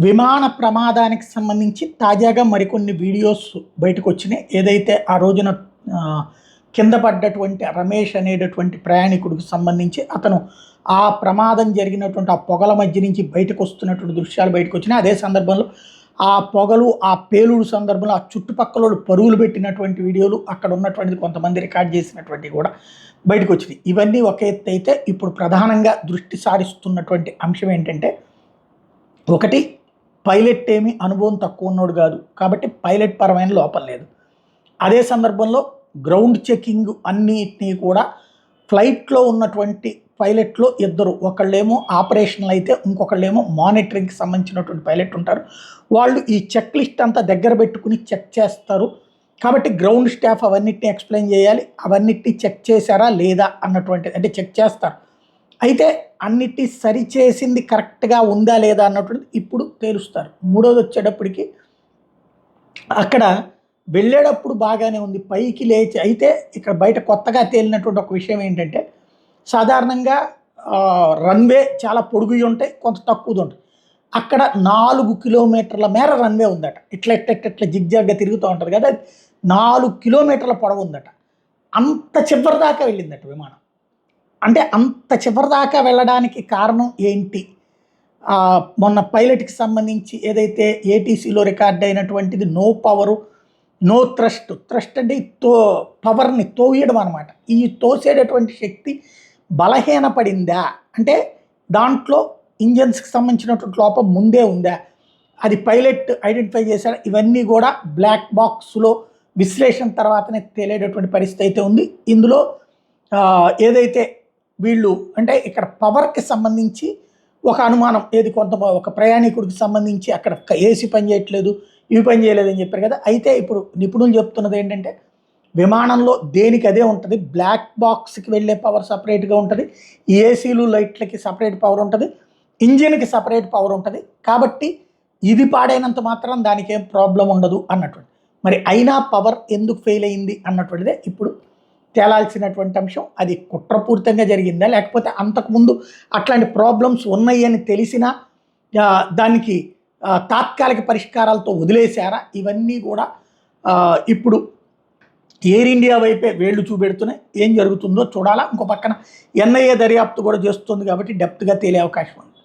విమాన ప్రమాదానికి సంబంధించి తాజాగా మరికొన్ని వీడియోస్ బయటకు వచ్చినాయి. ఏదైతే ఆ రోజున కింద పడ్డటువంటి రమేష్ అనేటటువంటి ప్రయాణికుడికి సంబంధించి అతను ఆ ప్రమాదం జరిగినటువంటి ఆ పొగల మధ్య నుంచి బయటకు వస్తున్నటువంటి దృశ్యాలు బయటకు వచ్చినాయి. అదే సందర్భంలో ఆ పొగలు, ఆ పేలుడు సందర్భంలో ఆ చుట్టుపక్కల పరుగులు పెట్టినటువంటి వీడియోలు, అక్కడ ఉన్నటువంటిది కొంతమంది రికార్డ్ చేసినటువంటివి కూడా బయటకు వచ్చినాయి. ఇవన్నీ ఒక ఎత్తు అయితే, ఇప్పుడు ప్రధానంగా దృష్టి సారిస్తున్నటువంటి అంశం ఏంటంటే, ఒకటి, పైలట్ ఏమి అనుభవం తక్కువ ఉన్నోడు కాదు కాబట్టి పైలట్ పరమైన లోపం లేదు. అదే సందర్భంలో గ్రౌండ్ చెకింగ్ అన్నిటినీ కూడా ఫ్లైట్లో ఉన్నటువంటి పైలట్లో ఇద్దరు, ఒకళ్ళేమో ఆపరేషనల్ అయితే ఇంకొకళ్ళేమో మానిటరింగ్కి సంబంధించినటువంటి పైలట్ ఉంటారు. వాళ్ళు ఈ చెక్ లిస్ట్ అంతా దగ్గర పెట్టుకుని చెక్ చేస్తారు. కాబట్టి గ్రౌండ్ స్టాఫ్ అవన్నిటిని ఎక్స్ప్లెయిన్ చేయాలి. అవన్నిటిని చెక్ చేశారా లేదా అన్నటువంటి, అంటే చెక్ చేస్తారు. అయితే అన్నిటి సరిచేసింది కరెక్ట్గా ఉందా లేదా అన్నటువంటిది ఇప్పుడు తేలుస్తారు. మూడోది వచ్చేటప్పటికి అక్కడ వెళ్ళేటప్పుడు బాగానే ఉంది, పైకి లేచి. అయితే ఇక్కడ బయట కొత్తగా తేలినటువంటి ఒక విషయం ఏంటంటే, సాధారణంగా రన్వే చాలా పొడుగు ఉంటాయి, కొంత తక్కువది ఉంటుంది. అక్కడ 4 కిలోమీటర్ల మేర రన్వే ఉందట. ఇట్లా జిగ్జాగ్గా తిరుగుతూ ఉంటుంది కదా, 4 కిలోమీటర్ల పొడవు ఉందట. అంత చివరి దాకా వెళ్ళిందట విమానం. అంటే అంత చివరిదాకా వెళ్ళడానికి కారణం ఏంటి? మొన్న పైలట్కి సంబంధించి ఏదైతే ఏటీసీలో రికార్డ్ అయినటువంటిది no power, no thrust. Thrust అంటే పవర్ని తోయడం అనమాట. ఈ తోసేటటువంటి శక్తి బలహీనపడిందా అంటే దాంట్లో ఇంజన్స్కి సంబంధించినటువంటి లోపం ముందే ఉందా, అది పైలట్ ఐడెంటిఫై చేశాడు. ఇవన్నీ కూడా బ్లాక్ బాక్స్లో విశ్లేషణ తర్వాతనే తేలేటటువంటి పరిస్థితి అయితే ఉంది. ఇందులో ఏదైతే వీళ్ళు అంటే ఇక్కడ పవర్కి సంబంధించి ఒక అనుమానం, ఏది ఒక ప్రయాణికుడికి సంబంధించి అక్కడ ఏసీ పని చేయట్లేదు, ఇవి పని చేయలేదని చెప్పారు కదా. అయితే ఇప్పుడు నిపుణులు చెప్తున్నది ఏంటంటే, విమానంలో దేనికి అదే ఉంటుంది. బ్లాక్ బాక్స్కి వెళ్ళే పవర్ సపరేట్గా ఉంటుంది, ఏసీలు లైట్లకి సపరేట్ పవర్ ఉంటుంది, ఇంజిన్కి సపరేట్ పవర్ ఉంటుంది. కాబట్టి ఇది పాడైనంత మాత్రం దానికి ఏం ప్రాబ్లం ఉండదు అన్నటువంటి. మరి అయినా పవర్ ఎందుకు ఫెయిల్ అయింది అన్నటువంటిదే ఇప్పుడు తేలాల్సినటువంటి అంశం. అది కుట్రపూరితంగా జరిగిందా, లేకపోతే అంతకుముందు అట్లాంటి ప్రాబ్లమ్స్ ఉన్నాయి అని తెలిసినా దానికి తాత్కాలిక పరిష్కారాలతో వదిలేశారా? ఇవన్నీ కూడా ఇప్పుడు ఎయిర్ ఇండియా వైపే వేళ్ళు చూపెడుతున్నాయి. ఏం జరుగుతుందో చూడాలా. ఇంకో పక్కన ఎన్ఐఏ దర్యాప్తు కూడా చేస్తుంది కాబట్టి డెప్త్గా తేలే అవకాశం ఉంది.